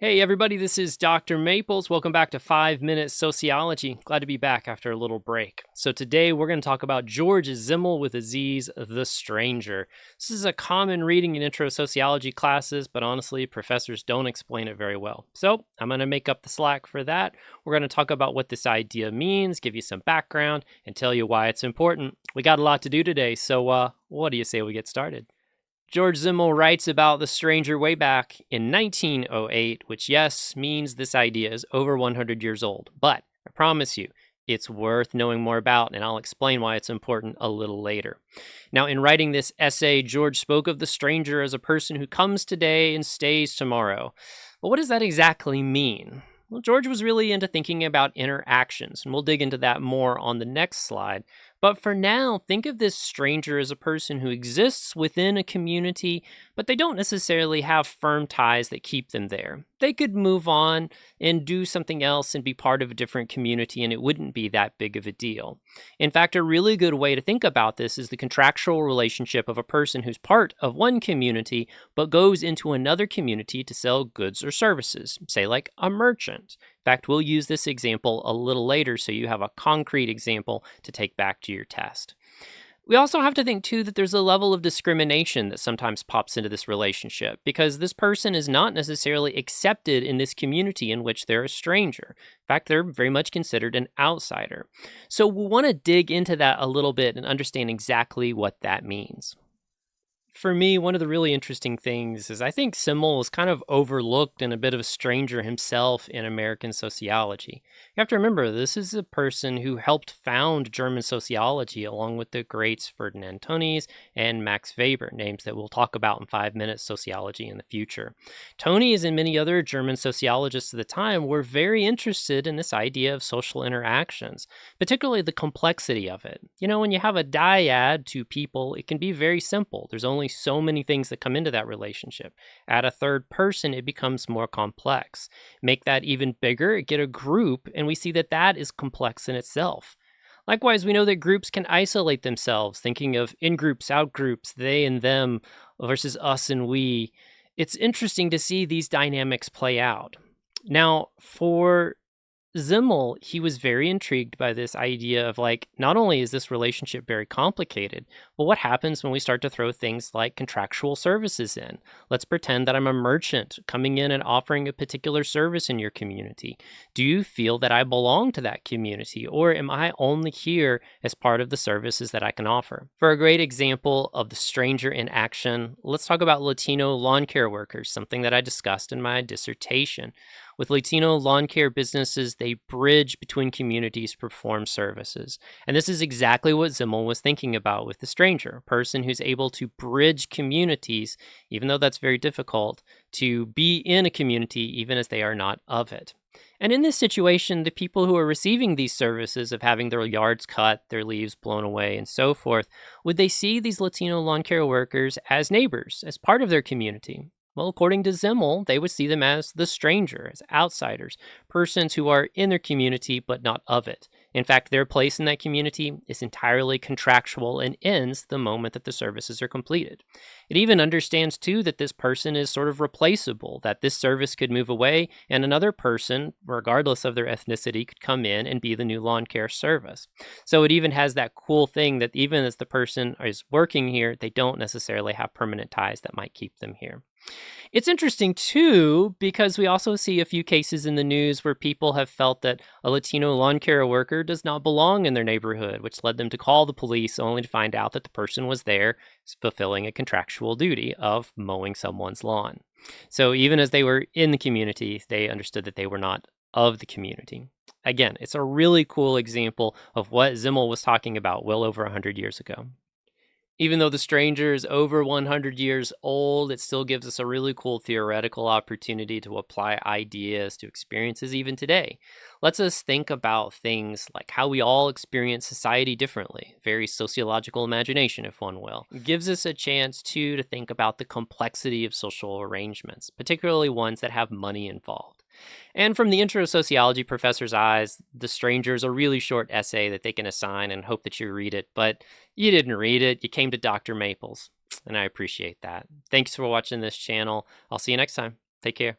Hey everybody, this is Dr. Maples. Welcome back to 5 Minute Sociology. Glad to be back after a little break. So today we're going to talk about Georg Simmel with Aziz, The Stranger. This is a common reading in intro sociology classes, but honestly, professors don't explain it very well. So I'm going to make up the slack for that. We're going to talk about what this idea means, give you some background, and tell you why it's important. We got a lot to do today, so what do you say we get started? Georg Simmel writes about the stranger way back in 1908, which, yes, means this idea is over 100 years old. But I promise you, it's worth knowing more about, and I'll explain why it's important a little later. Now, in writing this essay, George spoke of the stranger as a person who comes today and stays tomorrow. But what does that exactly mean? Well, George was really into thinking about interactions, and we'll dig into that more on the next slide. But for now, think of this stranger as a person who exists within a community, but they don't necessarily have firm ties that keep them there. They could move on and do something else and be part of a different community, and it wouldn't be that big of a deal. In fact, a really good way to think about this is the contractual relationship of a person who's part of one community, but goes into another community to sell goods or services, say like a merchant. In fact, we'll use this example a little later so you have a concrete example to take back to your test. We also have to think too that there's a level of discrimination that sometimes pops into this relationship because this person is not necessarily accepted in this community in which they're a stranger. In fact, they're very much considered an outsider. So we'll want to dig into that a little bit and understand exactly what that means. For me, one of the really interesting things is I think Simmel is kind of overlooked and a bit of a stranger himself in American sociology. You have to remember, this is a person who helped found German sociology along with the greats Ferdinand Tönnies and Max Weber, names that we'll talk about in 5 minutes sociology in the future. Tönnies and many other German sociologists at the time were very interested in this idea of social interactions, particularly the complexity of it. You know, when you have a dyad to people, it can be very simple. There's only so many things that come into that relationship. Add a third person, it becomes more complex. Make that even bigger, get a group, and we see that that is complex in itself. Likewise, we know that groups can isolate themselves, thinking of in groups, out groups, they and them versus us and we. It's interesting to see these dynamics play out. Now, for Zimmel, he was very intrigued by this idea of like, not only is this relationship very complicated, but what happens when we start to throw things like contractual services in? Let's pretend that I'm a merchant coming in and offering a particular service in your community. Do you feel that I belong to that community, or am I only here as part of the services that I can offer? For a great example of the stranger in action, let's talk about Latino lawn care workers, something that I discussed in my dissertation. With Latino lawn care businesses, they bridge between communities to perform services. And this is exactly what Zimmel was thinking about with the stranger, a person who's able to bridge communities, even though that's very difficult, to be in a community even as they are not of it. And in this situation, the people who are receiving these services of having their yards cut, their leaves blown away, and so forth, would they see these Latino lawn care workers as neighbors, as part of their community? Well, according to Zimmel, they would see them as the stranger, as outsiders, persons who are in their community but not of it. In fact, their place in that community is entirely contractual and ends the moment that the services are completed. It even understands, too, that this person is sort of replaceable, that this service could move away and another person, regardless of their ethnicity, could come in and be the new lawn care service. So it even has that cool thing that even as the person is working here, they don't necessarily have permanent ties that might keep them here. It's interesting too, because we also see a few cases in the news where people have felt that a Latino lawn care worker does not belong in their neighborhood, which led them to call the police only to find out that the person was there fulfilling a contractual duty of mowing someone's lawn. So even as they were in the community, they understood that they were not of the community. Again, it's a really cool example of what Zimmel was talking about well over 100 years ago. Even though The Stranger is over 100 years old, it still gives us a really cool theoretical opportunity to apply ideas to experiences even today. Lets us think about things like how we all experience society differently, very sociological imagination, if one will. It gives us a chance, too, to think about the complexity of social arrangements, particularly ones that have money involved. And from the intro sociology professor's eyes, The Stranger is a really short essay that they can assign and hope that you read it, but you didn't read it, you came to Dr. Maples, and I appreciate that. Thanks for watching this channel. I'll see you next time. Take care.